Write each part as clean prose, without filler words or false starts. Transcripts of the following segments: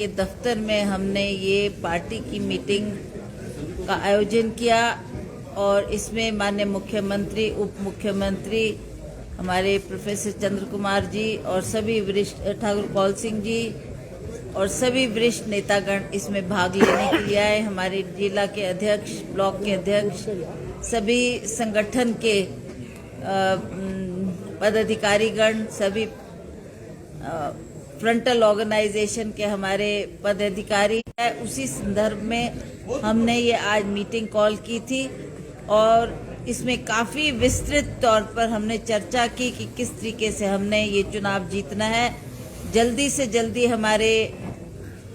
के दफ्तर में हमने ये पार्टी की मीटिंग का आयोजन किया और इसमें माननीय मुख्यमंत्री, उप मुख्यमंत्री, हमारे प्रोफेसर चंद्र कुमार जी और सभी वरिष्ठ, ठाकुर कौल सिंह जी और सभी वरिष्ठ नेतागण इसमें भाग लेने के लिए आए। हमारे जिला के अध्यक्ष, ब्लॉक के अध्यक्ष, सभी संगठन के पदाधिकारीगण, सभी फ्रंटल ऑर्गेनाइजेशन के हमारे पदाधिकारी है। उसी संदर्भ में हमने ये आज मीटिंग कॉल की थी और इसमें काफ़ी विस्तृत तौर पर हमने चर्चा की कि किस तरीके से हमने ये चुनाव जीतना है। जल्दी से जल्दी हमारे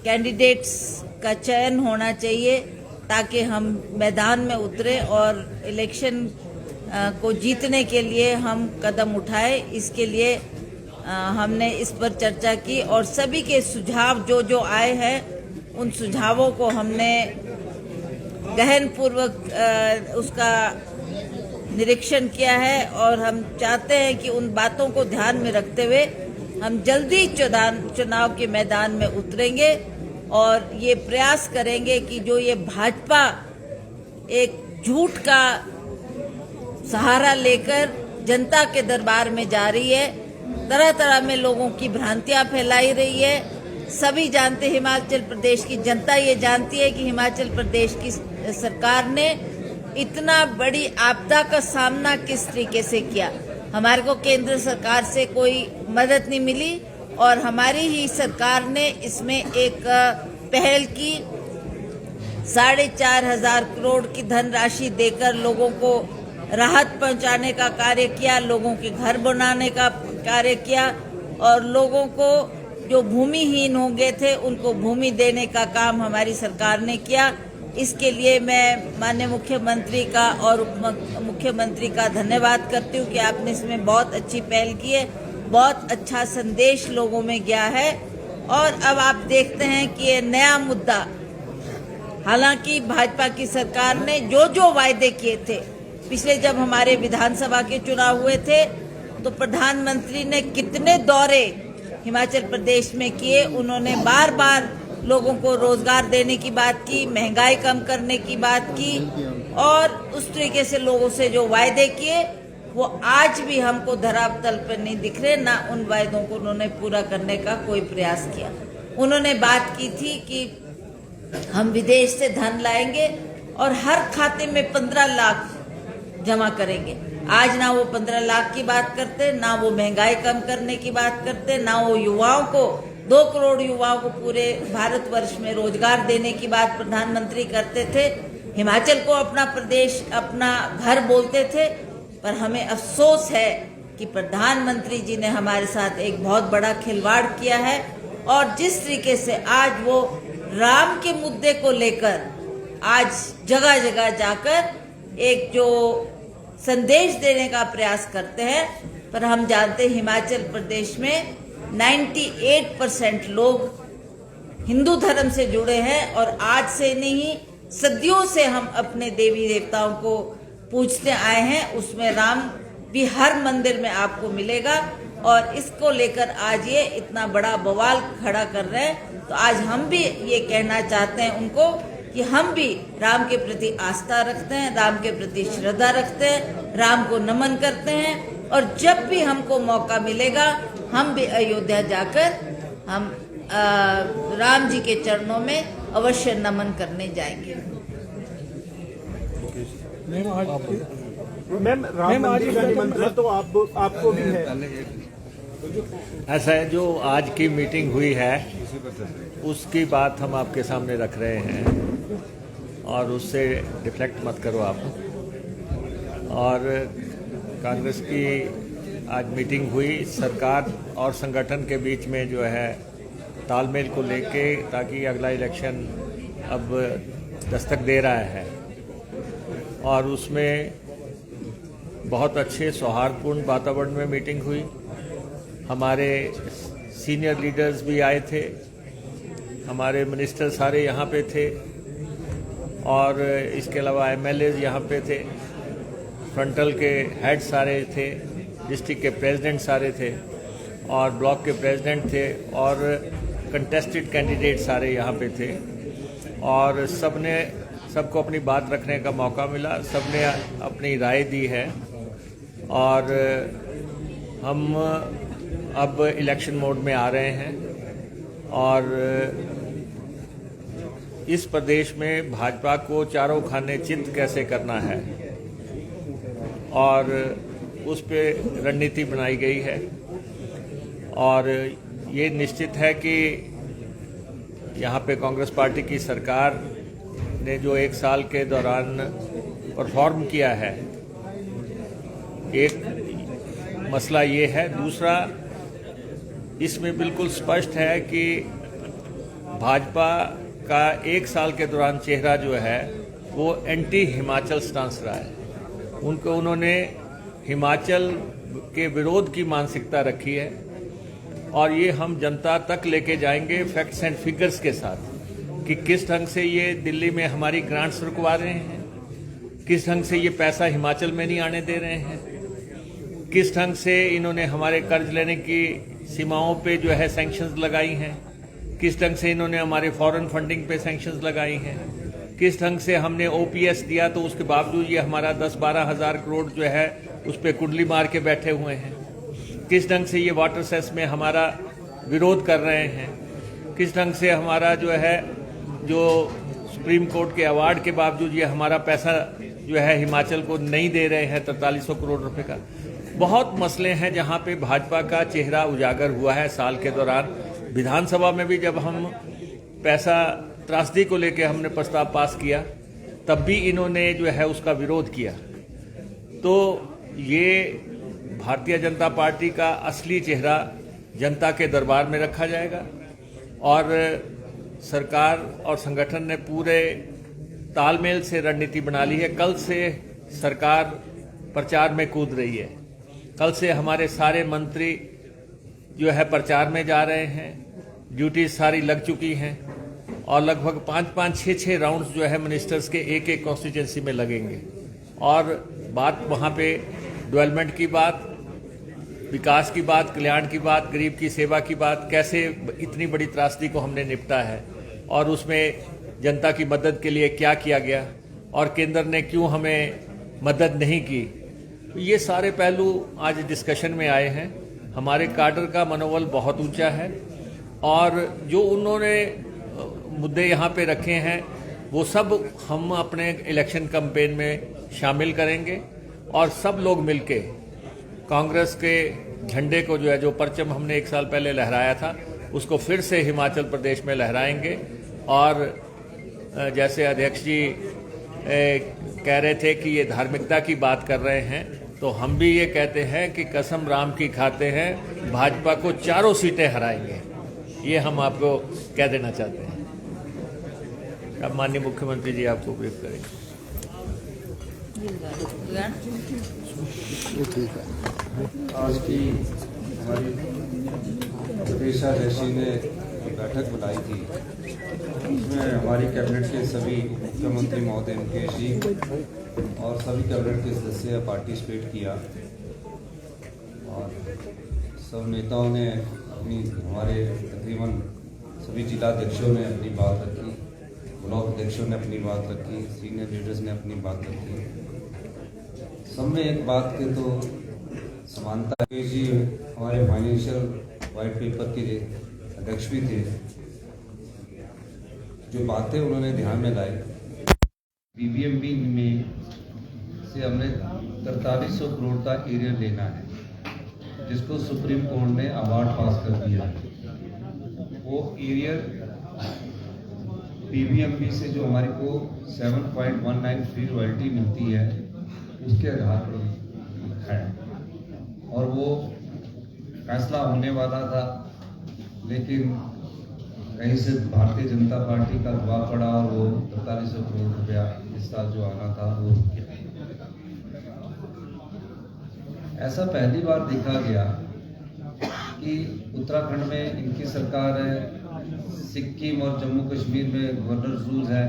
कैंडिडेट्स का चयन होना चाहिए ताकि हम मैदान में उतरे और इलेक्शन को जीतने के लिए हम कदम उठाए। इसके लिए हमने इस पर चर्चा की और सभी के सुझाव जो आए हैं उन सुझावों को हमने गहनपूर्वक उसका निरीक्षण किया है और हम चाहते हैं कि उन बातों को ध्यान में रखते हुए हम जल्दी चुनाव के मैदान में उतरेंगे और ये प्रयास करेंगे कि जो ये भाजपा एक झूठ का सहारा लेकर जनता के दरबार में जा रही है, तरह तरह में लोगों की भ्रांतियां फैलाई रही है। सभी जानते, हिमाचल प्रदेश की जनता ये जानती है कि हिमाचल प्रदेश की सरकार ने इतना बड़ी आपदा का सामना किस तरीके से किया। हमारे को केंद्र सरकार से कोई मदद नहीं मिली और हमारी ही सरकार ने इसमें एक पहल की, 4,500 करोड़ की धनराशि देकर लोगों को राहत पहुंचाने का कार्य किया, लोगों के घर बनाने का कार्य किया और लोगों को जो भूमिहीन हो गए थे उनको भूमि देने का काम हमारी सरकार ने किया। इसके लिए मैं माननीय मुख्यमंत्री का और उप मुख्यमंत्री का धन्यवाद करती हूँ कि आपने इसमें बहुत अच्छी पहल की है, बहुत अच्छा संदेश लोगों में गया है। और अब आप देखते हैं कि ये नया मुद्दा, हालांकि भाजपा की सरकार ने जो वायदे किए थे, पिछले जब हमारे विधानसभा के चुनाव हुए थे तो प्रधानमंत्री ने कितने दौरे हिमाचल प्रदेश में किए। उन्होंने बार बार लोगों को रोजगार देने की बात की, महंगाई कम करने की बात की और उस तरीके से लोगों से जो वायदे किए वो आज भी हमको धरातल पर नहीं दिख रहे। ना उन वायदों को उन्होंने पूरा करने का कोई प्रयास किया। उन्होंने बात की थी कि हम विदेश से धन लाएंगे और हर खाते में 15 लाख जमा करेंगे। आज ना वो 15 लाख की बात करते, ना वो महंगाई कम करने की बात करते, ना वो युवाओं को 2 करोड़ युवाओं को पूरे भारतवर्ष में रोजगार देने की बात प्रधानमंत्री करते थे। हिमाचल को अपना प्रदेश, अपना घर बोलते थे। पर हमें अफसोस है कि प्रधानमंत्री जी ने हमारे साथ एक बहुत बड़ा खिलवाड़ किया है और जिस तरीके से आज वो राम के मुद्दे को लेकर आज जगह जगह जाकर एक जो संदेश देने का प्रयास करते हैं, पर हम जानते हैं हिमाचल प्रदेश में 98% लोग हिंदू धर्म से जुड़े हैं और आज से नहीं, सदियों से हम अपने देवी देवताओं को पूजते आए हैं। उसमें राम भी हर मंदिर में आपको मिलेगा और इसको लेकर आज ये इतना बड़ा बवाल खड़ा कर रहे हैं। तो आज हम भी ये कहना चाहते हैं उनको कि हम भी राम के प्रति आस्था रखते हैं, राम के प्रति श्रद्धा रखते हैं, राम को नमन करते हैं और जब भी हमको मौका मिलेगा हम भी अयोध्या जाकर हम राम जी के चरणों में अवश्य नमन करने जाएंगे। मैम, राम मंदिर का निमंत्रण तो आपको भी है। ऐसा है, जो आज की मीटिंग हुई है उसकी बात हम आपके सामने रख रहे हैं और उससे डिफ्लेक्ट मत करो आप। और कांग्रेस की आज मीटिंग हुई, सरकार और संगठन के बीच में जो है तालमेल को लेके, ताकि अगला इलेक्शन अब दस्तक दे रहा है और उसमें बहुत अच्छे सौहार्दपूर्ण वातावरण में मीटिंग हुई। हमारे सीनियर लीडर्स भी आए थे, हमारे मिनिस्टर सारे यहाँ पे थे और इसके अलावा एमएलएज यहाँ पे थे, फ्रंटल के हेड सारे थे, डिस्ट्रिक्ट के प्रेसिडेंट सारे थे और ब्लॉक के प्रेसिडेंट थे और कंटेस्टेड कैंडिडेट सारे यहाँ पे थे और सबको अपनी बात रखने का मौका मिला, सबने अपनी राय दी है और हम अब इलेक्शन मोड में आ रहे हैं और इस प्रदेश में भाजपा को चारों खाने चित कैसे करना है और उस पे रणनीति बनाई गई है और ये निश्चित है कि यहाँ पे कांग्रेस पार्टी की सरकार ने जो एक साल के दौरान परफॉर्म किया है, एक मसला ये है। दूसरा, इसमें बिल्कुल स्पष्ट है कि भाजपा का एक साल के दौरान चेहरा जो है वो एंटी हिमाचल स्टांस रहा है। उन्होंने हिमाचल के विरोध की मानसिकता रखी है और ये हम जनता तक लेके जाएंगे फैक्ट्स एंड फिगर्स के साथ कि किस ढंग से ये दिल्ली में हमारी ग्रांट्स रुकवा रहे हैं, किस ढंग से ये पैसा हिमाचल में नहीं आने दे रहे हैं, किस ढंग से इन्होंने हमारे कर्ज लेने की सीमाओं पे जो है सैंक्शंस लगाई हैं, किस ढंग से इन्होंने हमारे फॉरेन फंडिंग पे सैंक्शंस लगाई हैं, किस ढंग से हमने ओपीएस दिया तो उसके बावजूद ये हमारा 10-12 हज़ार करोड़ जो है उस पर कुंडली मार के बैठे हुए हैं, किस ढंग से ये वाटर सेस में हमारा विरोध कर रहे हैं, किस ढंग से हमारा जो है जो सुप्रीम कोर्ट के अवार्ड के बावजूद ये हमारा पैसा जो है हिमाचल को नहीं दे रहे हैं 4300 करोड़ रुपए का। बहुत मसले हैं जहां पे भाजपा का चेहरा उजागर हुआ है साल के दौरान। विधानसभा में भी जब हम पैसा त्रासदी को लेकर हमने प्रस्ताव पास किया तब भी इन्होंने जो है उसका विरोध किया। तो ये भारतीय जनता पार्टी का असली चेहरा जनता के दरबार में रखा जाएगा और सरकार और संगठन ने पूरे तालमेल से रणनीति बना ली है। कल से सरकार प्रचार में कूद रही है, कल से हमारे सारे मंत्री जो है प्रचार में जा रहे हैं, ड्यूटी सारी लग चुकी हैं और लगभग 5-6 राउंड्स जो है मिनिस्टर्स के एक कॉन्स्टिट्यूंसी में लगेंगे और बात वहाँ पे डेवलपमेंट की बात, विकास की बात, कल्याण की बात, गरीब की सेवा की बात, कैसे इतनी बड़ी त्रासदी को हमने निपटा है और उसमें जनता की मदद के लिए क्या किया गया और केंद्र ने क्यों हमें मदद नहीं की। तो ये सारे पहलू आज डिस्कशन में आए हैं। हमारे काडर का मनोबल बहुत ऊंचा है और जो उन्होंने मुद्दे यहाँ पे रखे हैं वो सब हम अपने इलेक्शन कैंपेन में शामिल करेंगे और सब लोग मिलके कांग्रेस के झंडे को जो है, जो परचम हमने एक साल पहले लहराया था, उसको फिर से हिमाचल प्रदेश में लहराएंगे। और जैसे अध्यक्ष जी कह रहे थे कि ये धार्मिकता की बात कर रहे हैं, तो हम भी ये कहते हैं कि कसम राम की खाते हैं, भाजपा को 4 सीटें हराएंगे। ये हम आपको कह देना चाहते हैं। अब माननीय मुख्यमंत्री जी आपको ब्रीफ करेंगे। आज की हमारी प्रदेशाध्यक्ष ने बैठक बुलाई थी, उसमें हमारी कैबिनेट के सभी मुख्यमंत्री महोदय मुकेश जी और सभी कैबिनेट के सदस्य पार्टिसिपेट किया और सब नेताओं ने अपनी, हमारे तकरीबन सभी जिलाध्यक्षों ने अपनी बात रखी, ब्लॉक अध्यक्षों ने अपनी बात रखी, सीनियर लीडर्स ने अपनी बात रखी। सब में एक बात के तो समानता है। जी हमारे फाइनेंशियल वाइट पेपर के अध्यक्ष भी थे, जो बातें उन्होंने ध्यान में लाई, बीबीएमबी में से हमने 4300 करोड़ का एरिया लेना है, जिसको सुप्रीम कोर्ट ने अवार्ड पास कर दिया है। वो एरिया बीबीएमबी से जो हमारे को 7.19 फ्री रॉयल्टी मिलती है उसके आधार पर है और वो फैसला होने वाला था, लेकिन कहीं से भारतीय जनता पार्टी का दबाव पड़ा और वो 4300 करोड़ रुपया इस साल जो आना था वो रुक गया। ऐसा पहली बार देखा गया कि उत्तराखंड में इनकी सरकार है, सिक्किम और जम्मू कश्मीर में गवर्नर रूल है।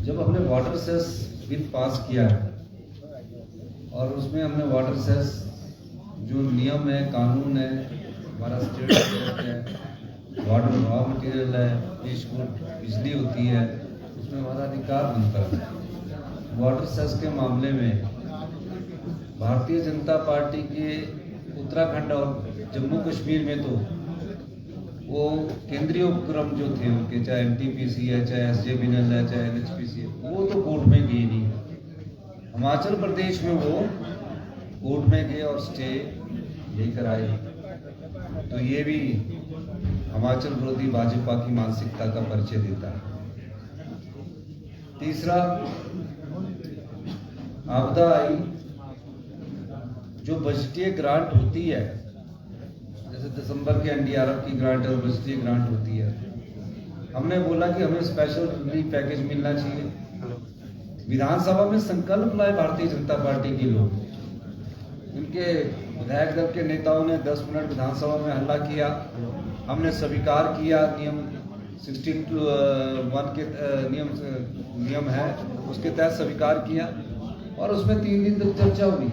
जब हमने वाटर सेस बिल पास किया है और उसमें हमने वाटर सेस जो नियम है, कानून है, हमारा स्टेट है, वाटर रॉ मटेरियल है, पेश बिजली होती है, उसमें हमारा अधिकार बनता है। वाटर सेस के मामले में भारतीय जनता पार्टी के उत्तराखंड और जम्मू कश्मीर में तो वो केंद्रीय उपक्रम जो थे उनके, चाहे एनटीपीसी है, चाहे एसजेवीएनएल है, चाहे एनएचपीसी है, वो तो कोर्ट में गए नहीं। हिमाचल प्रदेश में वो कोर्ट में गए और स्टे लेकर आए। तो ये भी हिमाचल विरोधी भाजपा की मानसिकता का परिचय देता है। तीसरा, आपदा आई, जो बजटीय ग्रांट होती है, जैसे दिसंबर के एनडीआरएफ की ग्रांट और बजटीय ग्रांट होती है, हमने बोला कि हमें स्पेशल रिलीफ पैकेज मिलना चाहिए। विधानसभा में संकल्प लाए भारतीय जनता पार्टी के लोग, उनके विधायक दल के नेताओं ने 10 मिनट विधानसभा में हल्ला किया, हमने स्वीकार किया, नियम 61 के नियम है उसके तहत स्वीकार किया, और उसमें 3 दिन तक चर्चा हुई।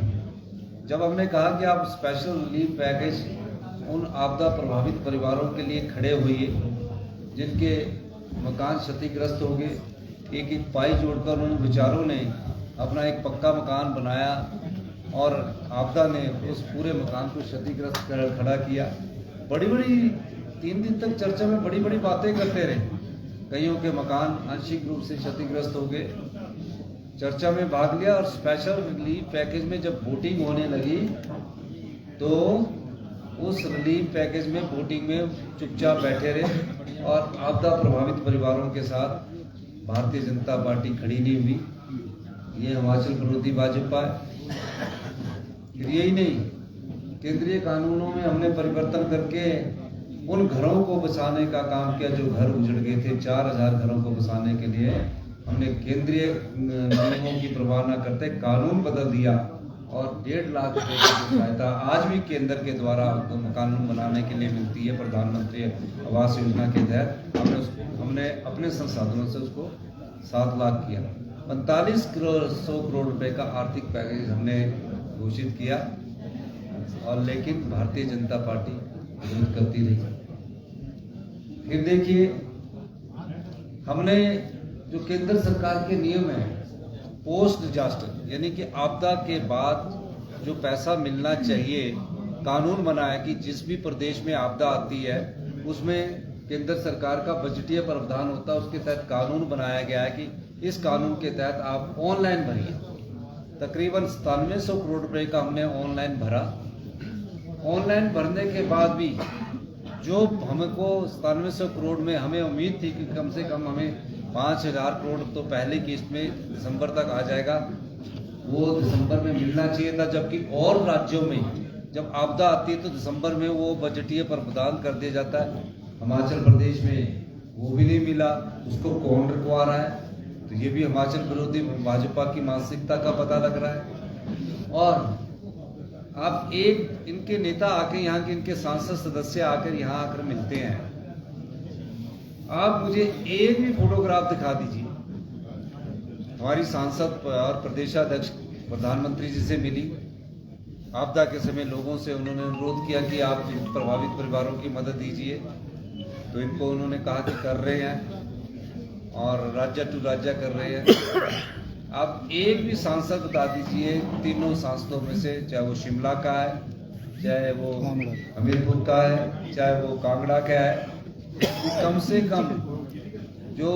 जब हमने कहा कि आप स्पेशल रिलीफ पैकेज उन आपदा प्रभावित परिवारों के लिए खड़े हुए जिनके मकान क्षतिग्रस्त हो गए, एक एक पाई जोड़कर उन विचारों ने अपना एक पक्का मकान बनाया और आपदा ने उस पूरे मकान को क्षतिग्रस्त कर खड़ा किया। बड़ी बड़ी 3 दिन तक चर्चा में बड़ी बड़ी बातें करते रहे। कईयों के मकान आंशिक रूप से क्षतिग्रस्त हो गए, चर्चा में भाग लिया, और स्पेशल रिलीफ पैकेज में जब वोटिंग होने लगी तो उस रिलीफ पैकेज में वोटिंग में चुपचाप बैठे रहे और आपदा प्रभावित परिवारों के साथ भारतीय जनता पार्टी खड़ी नहीं हुई। ये हिमाचल विरोधी भाजपा है। फिर यही नहीं, केंद्रीय कानूनों में हमने परिवर्तन करके उन घरों को बचाने का काम किया जो घर उजड़ गए थे। 4000 घरों को बचाने के लिए हमने केंद्रीय नियमों की परवाह न करते कानून बदल दिया और 1.5 लाख रुपए की सहायता आज भी केंद्र के द्वारा मकान बनाने के लिए मिलती है। प्रधानमंत्री आवास योजना के तहत हमने अपने संसाधनों से उसको 7 लाख किया। 4500 करोड़ रुपए का आर्थिक पैकेज हमने घोषित किया, और लेकिन भारतीय जनता पार्टी विरोध करती रही। फिर देखिए, हमने जो केंद्र सरकार के नियम है पोस्ट डिजास्टर, यानी कि आपदा के बाद जो पैसा मिलना चाहिए, कानून बनाया कि जिस भी प्रदेश में आपदा आती है उसमें केंद्र सरकार का बजटीय प्रावधान होता है। उसके तहत कानून बनाया गया है कि इस कानून के तहत आप ऑनलाइन भरिए। तकरीबन 9700 करोड़ रुपए का हमने ऑनलाइन भरा। ऑनलाइन भरने के बाद भी जो हमको 9700 करोड़ में हमें उम्मीद थी कि कम से कम हमें 5000 करोड़ तो पहले किस्त में दिसंबर तक आ जाएगा, वो दिसंबर में मिलना चाहिए था। जबकि और राज्यों में जब आपदा आती है तो दिसंबर में वो बजटीय प्रावधान कर दिया जाता है। हिमाचल प्रदेश में वो भी नहीं मिला, उसको कौन रुकवा रहा है? तो ये भी हिमाचल विरोधी भाजपा की मानसिकता का पता लग रहा है। और आप एक इनके नेता आके यहाँ के इनके सांसद सदस्य आकर यहाँ आकर मिलते हैं, आप मुझे एक भी फोटोग्राफ दिखा दीजिए। हमारी सांसद और प्रदेशाध्यक्ष प्रधानमंत्री जी से मिली, आपदा के समय लोगों से उन्होंने अनुरोध किया कि आप प्रभावित परिवारों की मदद दीजिए, तो इनको उन्होंने कहा कि कर रहे हैं और राज्य टू राज्य कर रहे हैं। आप एक भी सांसद बता दीजिए तीनों सांसदों में से, चाहे वो शिमला का है, चाहे वो हमीरपुर का है, चाहे वो कांगड़ा का है, कम से कम जो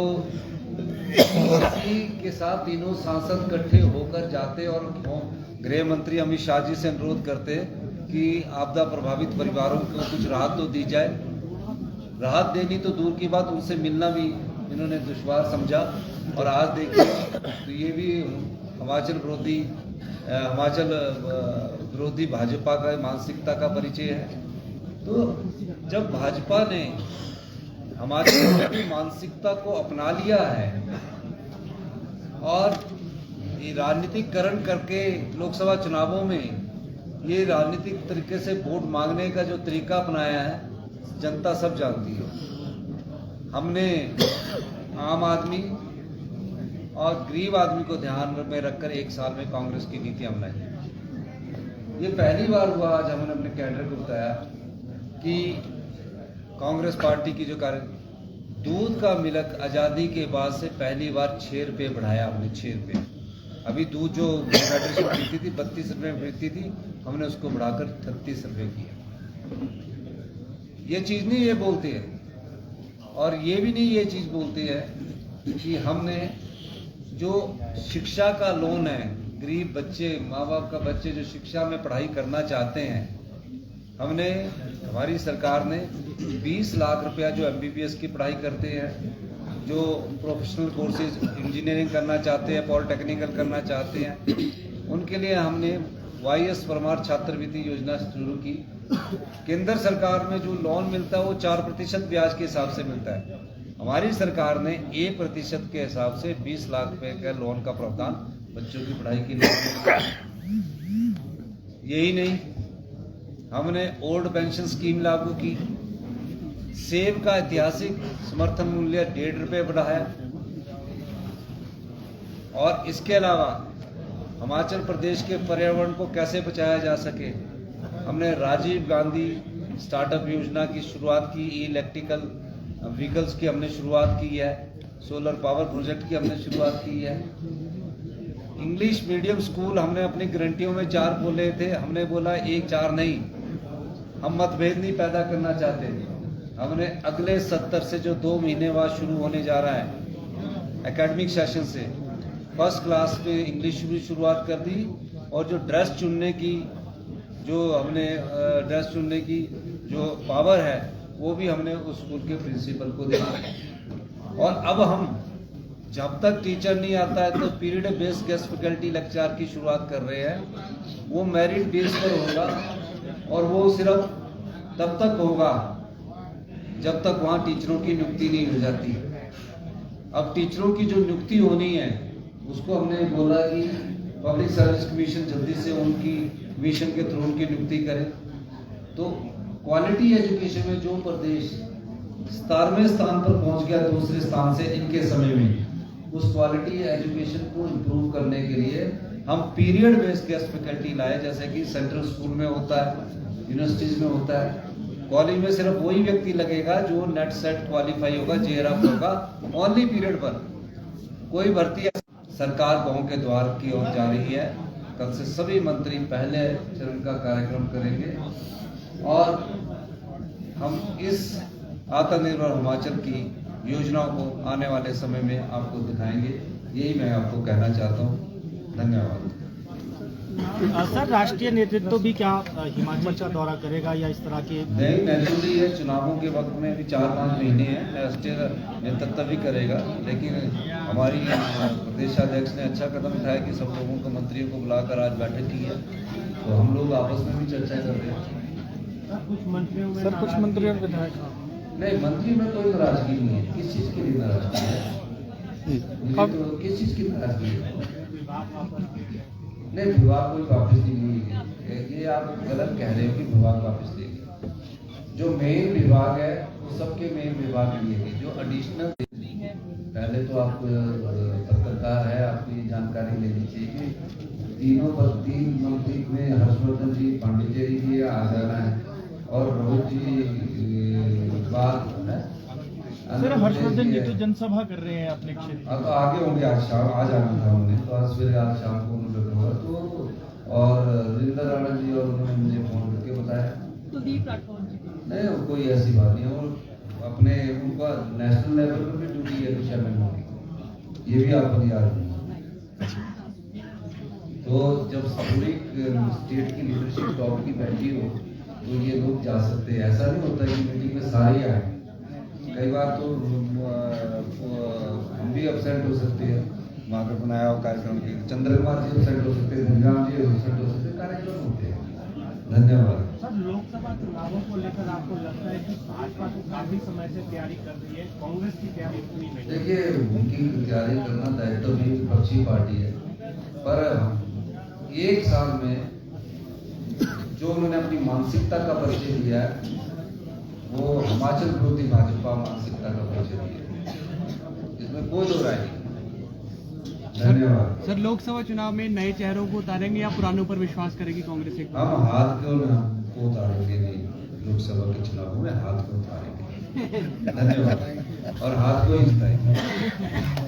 के साथ तीनों सांसद इकट्ठे होकर जाते और गृह मंत्री अमित शाह जी से अनुरोध करते कि आपदा प्रभावित परिवारों को कुछ राहत तो दी जाए। राहत देनी तो दूर की बात, उनसे मिलना भी इन्होंने दुश्वार समझा। और आज देखिए तो ये भी हिमाचल विरोधी भाजपा का मानसिकता का परिचय है। तो जब भाजपा ने हमारी मानसिकता को अपना लिया है और ये राजनीतिकरण करके लोकसभा चुनावों में ये राजनीतिक तरीके से वोट मांगने का जो तरीका अपनाया है, जनता सब जानती है। हमने आम आदमी और गरीब आदमी को ध्यान में रखकर 1 साल में कांग्रेस की नीति अपनाई। ये पहली बार हुआ, आज हमने अपने कैडर को बताया कि कांग्रेस पार्टी की जो कार्य, दूध का मिल्क आज़ादी के बाद से पहली बार 6 रुपये बढ़ाया हमने, 6 रुपये। अभी दूध जो फेडरेशन मिलती थी 32 रुपये में मिलती थी, हमने उसको बढ़ाकर 36 रुपये किया। ये चीज़ नहीं ये बोलते हैं, और ये भी नहीं ये चीज़ बोलते हैं कि हमने जो शिक्षा का लोन है, गरीब बच्चे, माँ बाप का बच्चे जो शिक्षा में पढ़ाई करना चाहते हैं, हमने, हमारी सरकार ने 20 लाख रुपया जो MBBS की पढ़ाई करते हैं, जो प्रोफेशनल कोर्सेज इंजीनियरिंग करना चाहते हैं, पॉलिटेक्निकल करना चाहते हैं, उनके लिए हमने YS परमार छात्रवृत्ति योजना शुरू की। केंद्र सरकार में जो लोन मिलता है वो 4% ब्याज के हिसाब से मिलता है। हमारी सरकार ने 1% के हिसाब से 20 लाख रुपए का लोन का प्रावधान बच्चों की पढ़ाई के लिए। यही नहीं, हमने ओल्ड पेंशन स्कीम लागू की, सेब का ऐतिहासिक समर्थन मूल्य 1.5 रुपये बढ़ाया, और इसके अलावा हिमाचल प्रदेश के पर्यावरण को कैसे बचाया जा सके, हमने राजीव गांधी स्टार्टअप योजना की शुरुआत की, इलेक्ट्रिकल व्हीकल्स की हमने शुरुआत की है, सोलर पावर प्रोजेक्ट की हमने शुरुआत की है। इंग्लिश मीडियम स्कूल हमने अपनी गारंटियों में 4 बोले थे, हमने बोला 1-4 नहीं, हम मतभेद नहीं पैदा करना चाहते। हमने अगले 70 से जो 2 महीने बाद शुरू होने जा रहा है एकेडमिक सेशन से, फर्स्ट क्लास में इंग्लिश की शुरुआत कर दी, और जो ड्रेस चुनने की जो पावर है वो भी हमने उस स्कूल के प्रिंसिपल को दी। और अब हम जब तक टीचर नहीं आता है तो period based guest faculty lecture की शुरुआत कर रहे हैं। वो मेरिट बेस पर होगा, और वो सिर्फ तब तक होगा जब तक वहाँ टीचरों की नियुक्ति नहीं हो जाती। अब टीचरों की जो नियुक्ति होनी है उसको हमने बोला कि पब्लिक सर्विस कमीशन जल्दी से उनकी कमीशन के थ्रू उनकी नियुक्ति करे। तो क्वालिटी एजुकेशन में जो प्रदेश 17वें स्थान पर पहुंच गया दूसरे स्थान से इनके समय में, उस क्वालिटी एजुकेशन को इम्प्रूव करने के लिए हम पीरियड बेस्ड गेस्ट फैकल्टी लाए, जैसे कि सेंट्रल स्कूल में होता है, यूनिवर्सिटीज में होता है। कॉलेज में सिर्फ वही व्यक्ति लगेगा जो नेट सेट क्वालिफाई होगा, JRF होगा, ओनली पीरियड पर। कोई भर्ती सरकार गांव के द्वार की ओर जा रही है। कल से सभी मंत्री पहले चरण का कार्यक्रम करेंगे, और हम इस आत्मनिर्भर हिमाचल की योजनाओं को आने वाले समय में आपको दिखाएंगे। यही मैं आपको कहना चाहता हूँ। धन्यवाद। सर, राष्ट्रीय नेतृत्व भी क्या हिमाचल का दौरा करेगा या इस तरह के? नहीं, नेचुरली है, चुनावों के वक्त में भी 4-5 महीने हैं, राष्ट्रीय नेतृत्व भी करेगा। लेकिन हमारी प्रदेशाध्यक्ष ने अच्छा कदम उठाया कि सब लोगों को, मंत्रियों को बुलाकर आज बैठक की है, तो हम लोग आपस में भी चर्चा कर रहे हैं। कुछ मंत्रियों में नहीं, मंत्री में कोई नाराजगी नहीं है। किस चीज़ के लिए नाराजगी है? तो किस चीज़ की नाराजगी है? नहीं, विभाग कोई वापस नहीं है, ये आप गलत कह रहे हो कि विभाग वापस लेंगे। जो मेन विभाग है वो सबके मेन विभाग लिए गए, जो एडिशनल, पहले तो आप पत्रकार है, आपकी जानकारी लेनी चाहिए कि 3 मंत्री में हर्षवर्धन जी पांडिचेरी जी आ जाना है, और रोहित जी बात है। सर, हर्षवर्धन जी तो जनसभा कर रहे हैं अपने क्षेत्र। अब आगे होंगे, आज शाम आ जाना था उन्हें, तो आज सवेरे आज शाम को उन्होंने होगा। तो और रिंदर राणा जी, और उन्होंने मुझे फोन करके बताया नहीं, कोई ऐसी बात नहीं है। और अपने उनका नेशनल लेवल पर भी ड्यूटी है शामिल होगी, ये भी आपको याद नहीं। तो जब पूरी स्टेट की लीडरशिप टॉप की बैठी हो तो ये लोग जा सकते हैं। ऐसा नहीं होता कि मीटिंग में सारे आए, कई बार तो हम भी अपसेंट हो सकते हैं। वहाँ पर बनाया हुआ कार्यक्रम के चंद्र कुमार जी अपसेंट हो सकते हैं, धनराम जी अपसेंट हो सकते हैं, कार्यक्रम होते हैं। धन्यवाद। सर, लोकसभा चुनावों को लेकर आपको लगता है कि भाजपा तो काफी समय से तैयारी कर रही है, कांग्रेस की तैयारी पूरी नहीं? देखिए, उनकी तैयारी करना दायित्व भी विपक्षी पार्टी है, पर 1 साल में जो उन्होंने अपनी मानसिकता का परिचय दिया है वो हिमाचल विरोधी भाजपा मानसिकता का परिचय दिया, इसमें कोई दो राय नहीं। धन्यवाद। सर, लोकसभा चुनाव में नए चेहरों को उतारेंगे या पुरानों पर विश्वास करेगी कांग्रेस? हम हाथ को उतारेंगे नहीं, लोकसभा के चुनाव में हाथ को उतारेंगे। धन्यवाद। और हाथ को ही बताइए।